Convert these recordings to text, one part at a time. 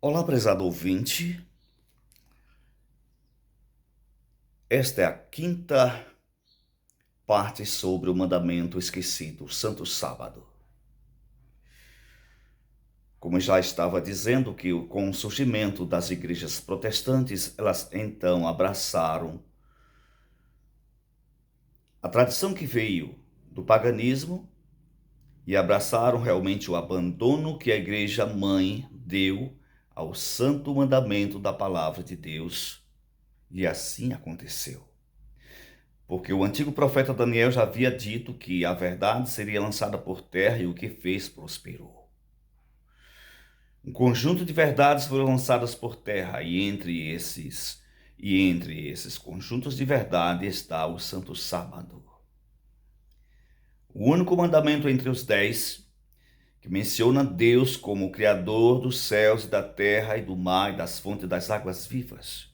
Olá, prezado ouvinte. Esta é a quinta parte sobre o mandamento esquecido, o Santo Sábado. Como já estava dizendo, que com o surgimento das igrejas protestantes, elas então abraçaram a tradição que veio do paganismo e abraçaram realmente o abandono que a igreja mãe deu ao santo mandamento da palavra de Deus. E assim aconteceu. Porque o antigo profeta Daniel já havia dito que a verdade seria lançada por terra e o que fez prosperou. Um conjunto de verdades foram lançadas por terra e entre esses conjuntos de verdade está o Santo Sábado. O único mandamento entre os 10 que menciona Deus como o Criador dos céus e da terra e do mar e das fontes das águas vivas.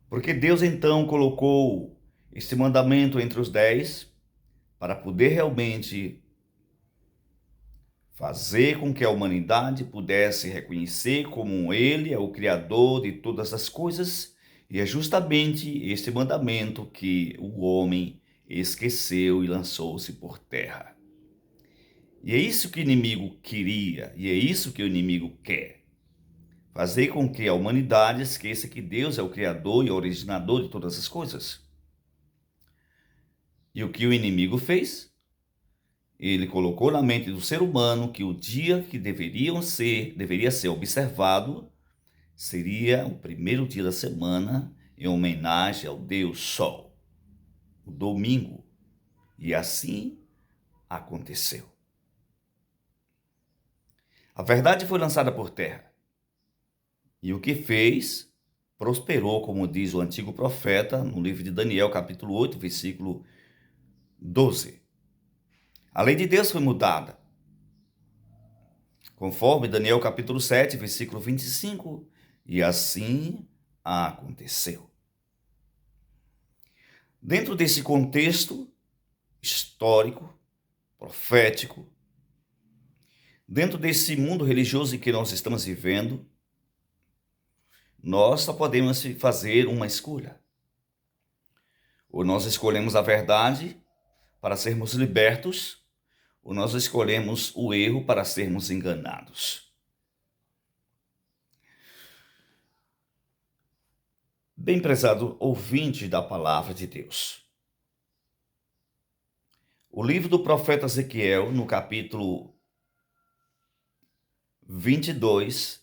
Porque Deus então colocou este mandamento entre os 10 para poder realmente fazer com que a humanidade pudesse reconhecer como Ele é o Criador de todas as coisas, e é justamente este mandamento que o homem esqueceu e lançou-se por terra. E é isso que o inimigo queria, e é isso que o inimigo quer. Fazer com que a humanidade esqueça que Deus é o Criador e originador de todas as coisas. E o que o inimigo fez? Ele colocou na mente do ser humano que o dia que deveria ser observado seria o primeiro dia da semana, em homenagem ao Deus Sol, o domingo. E assim aconteceu. A verdade foi lançada por terra. E o que fez prosperou, como diz o antigo profeta no livro de Daniel, capítulo 8, versículo 12. A lei de Deus foi mudada, conforme Daniel capítulo 7, versículo 25, e assim aconteceu. Dentro desse contexto histórico, profético, dentro desse mundo religioso em que nós estamos vivendo, nós só podemos fazer uma escolha. Ou nós escolhemos a verdade para sermos libertos, ou nós escolhemos o erro para sermos enganados. Bem prezado ouvinte da palavra de Deus. O livro do profeta Ezequiel, no capítulo 22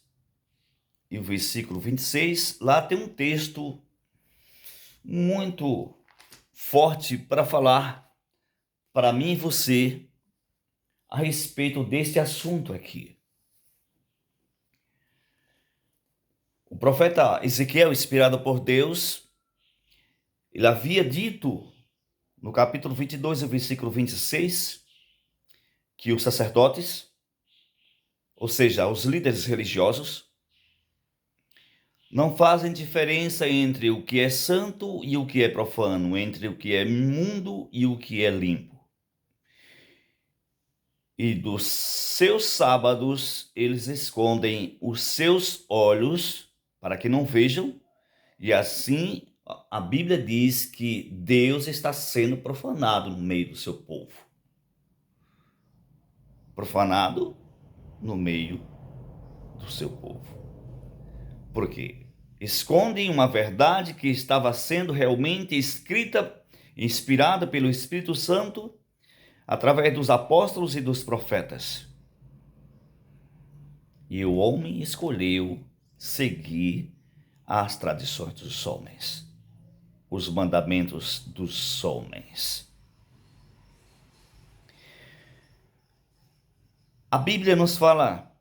e o versículo 26, lá tem um texto muito forte para falar para mim e você a respeito deste assunto aqui. O profeta Ezequiel, inspirado por Deus, ele havia dito no capítulo 22 e versículo 26 que os sacerdotes, ou seja, os líderes religiosos, não fazem diferença entre o que é santo e o que é profano, entre o que é imundo e o que é limpo. E dos seus sábados eles escondem os seus olhos para que não vejam, e assim a Bíblia diz que Deus está sendo profanado no meio do seu povo. Profanado no meio do seu povo. Por quê? Escondem uma verdade que estava sendo realmente escrita, inspirada pelo Espírito Santo, através dos apóstolos e dos profetas. E o homem escolheu seguir as tradições dos homens, os mandamentos dos homens. A Bíblia nos fala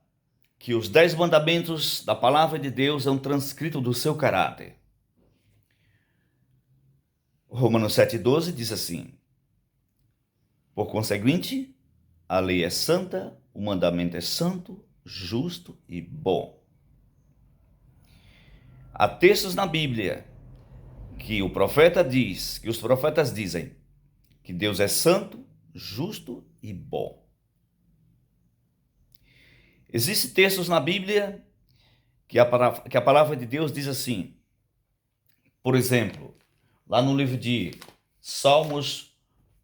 que os 10 mandamentos da palavra de Deus são transcritos do seu caráter. Romanos 7,12 diz assim: por conseguinte, a lei é santa, o mandamento é santo, justo e bom. Há textos na Bíblia que os profetas dizem que Deus é santo, justo e bom. Existem textos na Bíblia que a palavra de Deus diz assim, por exemplo, lá no livro de Salmos,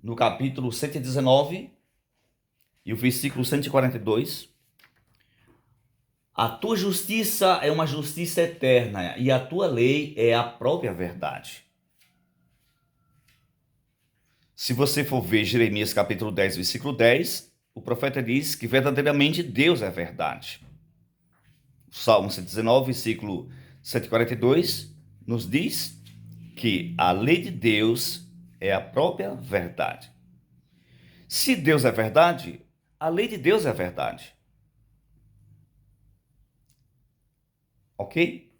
no capítulo 119 e o versículo 142, a tua justiça é uma justiça eterna e a tua lei é a própria verdade. Se você for ver Jeremias capítulo 10, versículo 10, o profeta diz que verdadeiramente Deus é verdade. O Salmo 119, versículo 142, nos diz que a lei de Deus é a própria verdade. Se Deus é verdade, a lei de Deus é verdade. Ok?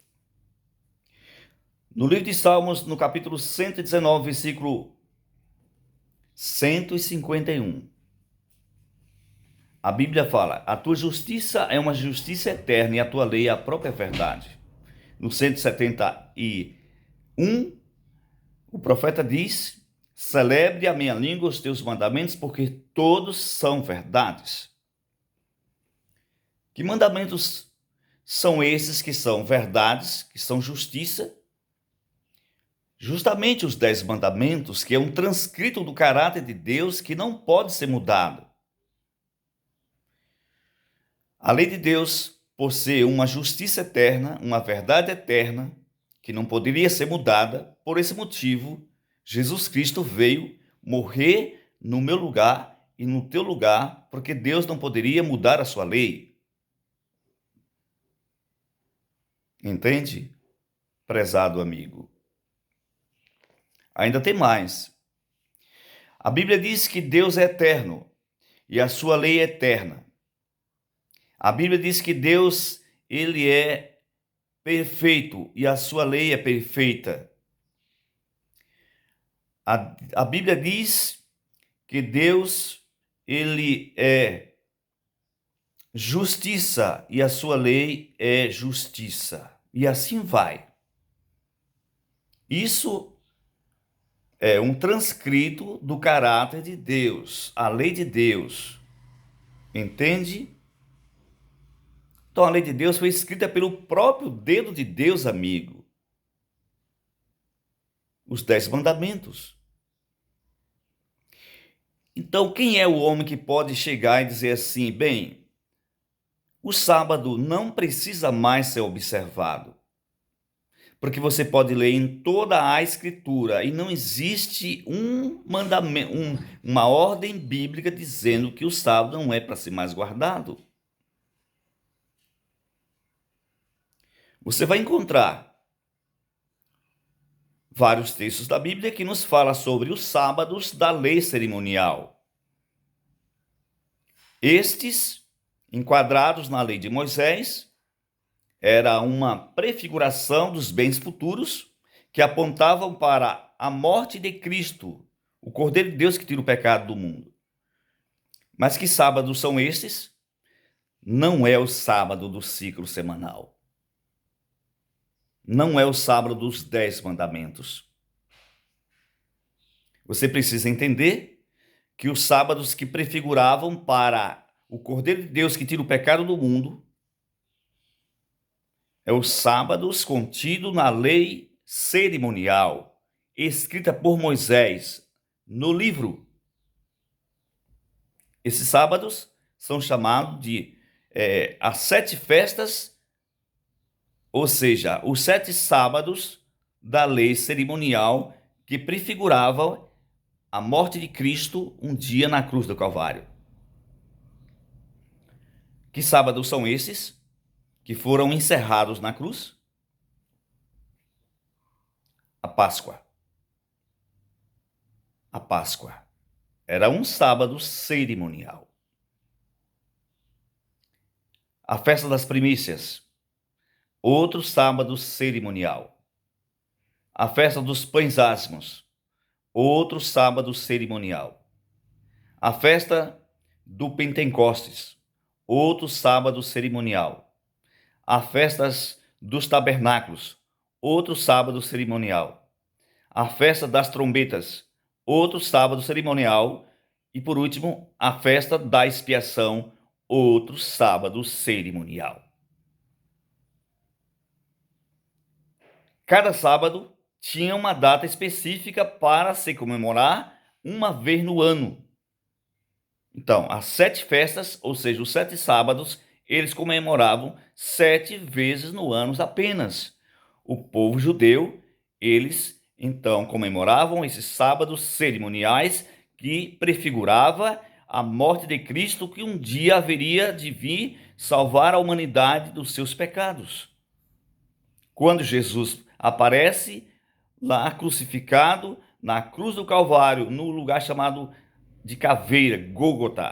No livro de Salmos, no capítulo 119, versículo 151, a Bíblia fala: a tua justiça é uma justiça eterna e a tua lei é a própria verdade. No 171, o profeta diz: celebre a minha língua os teus mandamentos, porque todos são verdades. Que mandamentos são esses que são verdades, que são justiça? Justamente os 10 mandamentos, que é um transcrito do caráter de Deus que não pode ser mudado. A lei de Deus, por ser uma justiça eterna, uma verdade eterna, que não poderia ser mudada, por esse motivo, Jesus Cristo veio morrer no meu lugar e no teu lugar, porque Deus não poderia mudar a sua lei. Entende, prezado amigo? Ainda tem mais. A Bíblia diz que Deus é eterno e a sua lei é eterna. A Bíblia diz que Deus, ele é perfeito e a sua lei é perfeita. A Bíblia diz que Deus, ele é justiça e a sua lei é justiça. E assim vai. Isso é um transcrito do caráter de Deus, a lei de Deus. Entende? Então a lei de Deus foi escrita pelo próprio dedo de Deus, amigo. Os 10 mandamentos. Então quem é o homem que pode chegar e dizer assim, bem, o sábado não precisa mais ser observado? Porque você pode ler em toda a Escritura e não existe um mandamento, uma ordem bíblica dizendo que o sábado não é para ser mais guardado. Você vai encontrar vários textos da Bíblia que nos fala sobre os sábados da lei cerimonial. Estes, enquadrados na lei de Moisés, era uma prefiguração dos bens futuros que apontavam para a morte de Cristo, o Cordeiro de Deus que tira o pecado do mundo. Mas que sábados são estes? Não é o sábado do ciclo semanal. Não é o sábado dos 10 mandamentos. Você precisa entender que os sábados que prefiguravam para o Cordeiro de Deus que tira o pecado do mundo é os sábados contidos na lei cerimonial, escrita por Moisés no livro. Esses sábados são chamados de as 7 festas, ou seja, os 7 sábados da lei cerimonial que prefiguravam a morte de Cristo um dia na cruz do Calvário. Que sábados são esses que foram encerrados na cruz? A Páscoa. A Páscoa era um sábado cerimonial. A festa das primícias, outro sábado cerimonial. A festa dos pães ázimos, outro sábado cerimonial. A festa do Pentecostes, outro sábado cerimonial. A festas dos tabernáculos, outro sábado cerimonial. A festa das trombetas, outro sábado cerimonial. E por último, a festa da expiação, outro sábado cerimonial. Cada sábado tinha uma data específica para se comemorar uma vez no ano. Então, as 7 festas, ou seja, os 7 sábados, eles comemoravam 7 vezes no ano apenas. O povo judeu, eles então comemoravam esses sábados cerimoniais que prefigurava a morte de Cristo, que um dia haveria de vir salvar a humanidade dos seus pecados. Quando Jesus aparece lá crucificado na cruz do Calvário, no lugar chamado de Caveira, Gólgota,